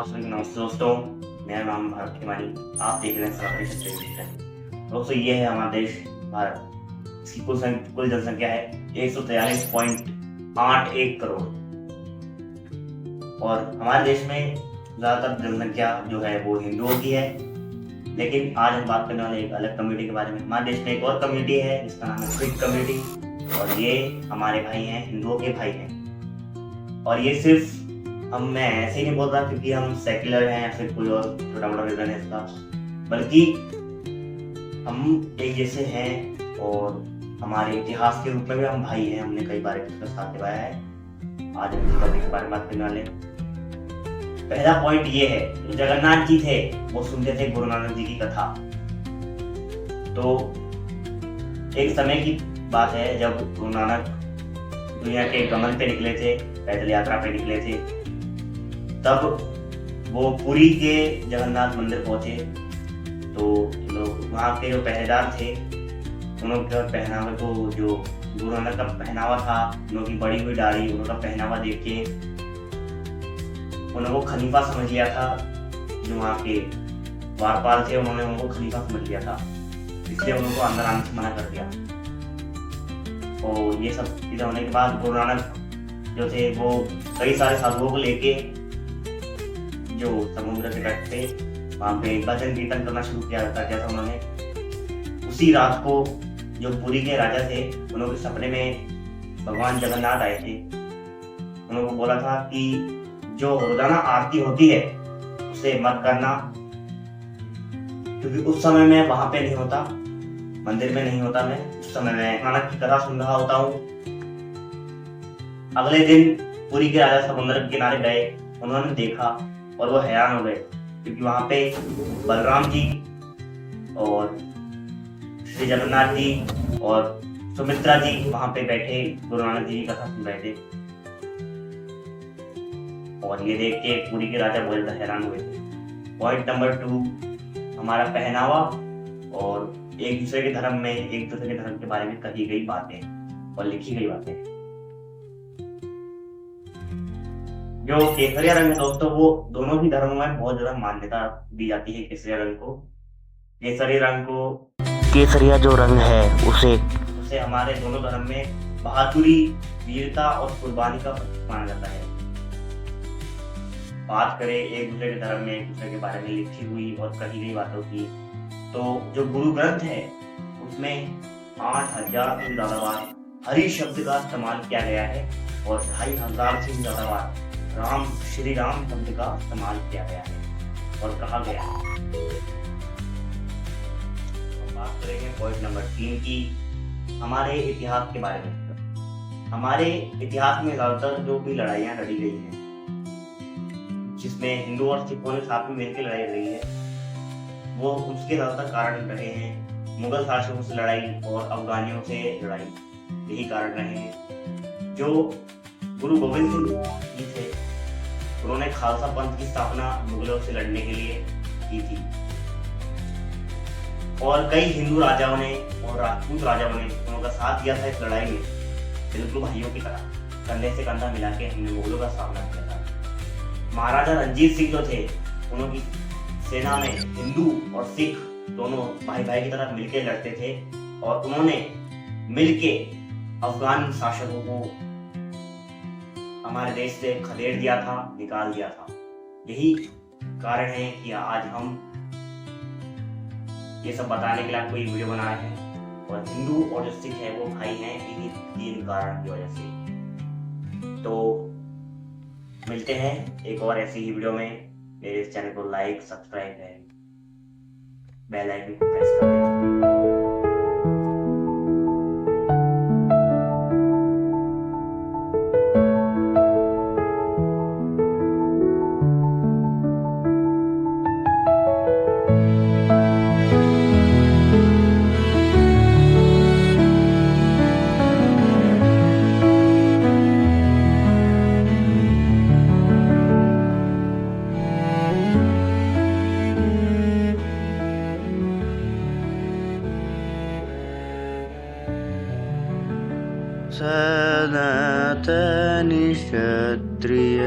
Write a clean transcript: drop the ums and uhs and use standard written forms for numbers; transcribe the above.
आप सभी को नमस्ते दोस्तों। मेरा नाम भारत तिवारी। आप देख रहे हैं सरकारी टेलीविजन। दोस्तों ये है हमारा देश भारत। इसकी कुल जनसंख्या है 143.81 करोड़। और हमारे देश में ज़्यादातर जनसंख्या जो है वो हिंदुओं की है। लेकिन आज हम बात करने वाले एक अलग कम्युनिटी के बारे में। हमारे देश में एक और कम्युनिटी है जिसका नाम है सिख कम्युनिटी, और ये हमारे भाई हैं, हिंदुओं के भाई हैं। और ये सिर्फ मैं ऐसे ही नहीं बोल रहा क्योंकि हम सेक्युलर हैं या फिर कोई और छोटा मोटा रीजन है इसका, बल्कि हम एक जैसे हैं और हमारे इतिहास के रूप में भी हम भाई हैं। हमने कई बार इसका साथ निभाया है। आज हम इस टॉपिक के बारे में बात करने वाले हैं। पहला पॉइंट ये है, जो जगन्नाथ जी थे वो सुनते थे गुरु नानक जी की कथा। तो एक समय की बात है जब गुरु नानक दुनिया के गमन पे निकले थे, पैदल यात्रा पे निकले थे। तब वो पुरी के जगन्नाथ मंदिर पहुंचे। तो लोग वहाँ के जो पहरेदार थे उनके पहनावे को, जो गुरु नानक का पहनावा था, उनकी बड़ी हुई दाढ़ी, उनका पहनावा देख के उनको खलीफा समझ लिया था। जो वहाँ के वारपाल थे उन्होंने उनको खलीफा समझ लिया था, इसलिए उनको अंदर आने से मना कर दिया। और ये सब चीजें होने के बाद गुरु नानक जो थे वो कई सारे साधुओं को लेके जो समुद्र के तट पे वहाँ पे भजन कीर्तन करना शुरू किया था उन्होंने। उसी रात को जो पुरी के राजा थे उन्होंने सपने में भगवान जगन्नाथ आए थे। उन्होंने बोला था कि जो रोजाना आरती होती है उसे मत करना, क्योंकि उस समय मैं वहां पे नहीं होता, मंदिर में नहीं होता। मैं उस समय मैं नानक की कथा सुन रहा होता हूँ। अगले दिन पुरी के राजा समुद्र के किनारे गए, उन्होंने देखा और वो हैरान हो गए, क्योंकि वहां पे बलराम जी और श्री जगन्नाथ जी और सुमित्रा जी वहां पे बैठे गुरु नानक जी की कथा सुन रहे थे। और ये देख के पुरी के राजा बहुत ज्यादा हैरान हुए थे। पॉइंट नंबर 2, हमारा पहनावा और एक दूसरे के धर्म में, एक दूसरे के धर्म के बारे में कही गई बातें और लिखी गई बातें। जो केसरिया रंग है दोस्तों, वो दोनों ही धर्मों में बहुत ज्यादा मान्यता दी जाती है। केसरिया रंग को, केसरिया जो रंग है उसे हमारे दोनों धर्म में बहादुरी, वीरता और कुर्बानी का प्रतीक माना जाता है। बात करें एक दूसरे के धर्म में, एक दूसरे के बारे में लिखी हुई और कही गई बातों की, तो जो गुरु ग्रंथ है उसमें 8000 से ज्यादा बार हरि शब्द का इस्तेमाल किया गया है और 2500 से ज्यादा बार श्री राम शब्द का इस्तेमाल किया गया है और कहा गया है। बात करेंगे पॉइंट नंबर 3 की, हमारे इतिहास के बारे में। हमारे इतिहास में ज्यादातर जो भी लड़ाइयाँ लड़ी गई हैं, जिसमें हिंदू और सिखों ने साथ में मिलकर लड़ाई लड़ी है, वो उसके ज्यादातर कारण रहे हैं मुगल शासकों से लड़ाई और अफगानियों से लड़ाई। यही कारण रहे हैं। जो गुरु गोविंद सिंह जी थे उन्होंने खालसा पंथ की स्थापना मुगलों से लड़ने के लिए की थी। और कई हिंदू राजाओं ने और राजपूत राजाओं ने उनका साथ दिया था इस लड़ाई में। बिल्कुल भाइयों की तरह कंधे से कंधा मिला के हमने मुगलों का सामना किया था। महाराजा रणजीत सिंह जो थे, उनकी सेना में हिंदू और सिख दोनों भाई भाई की तरह मिलके लड़ते थे और उन्होंने मिलके अफगान शासकों को हमारे देश से खदेड़ दिया था, निकाल दिया था। यही कारण है कि आज हम ये सब बताने के लिए आपको ये वीडियो बना रहे हैं। और हिंदू और जो सिख है वो भाई हैं इन्हीं 3 कारण की वजह से। तो मिलते हैं एक और ऐसी ही वीडियो में। मेरे इस चैनल को लाइक, सब्सक्राइब है, बेल आइकन प्रेस कर दें। सनातन क्षत्रिय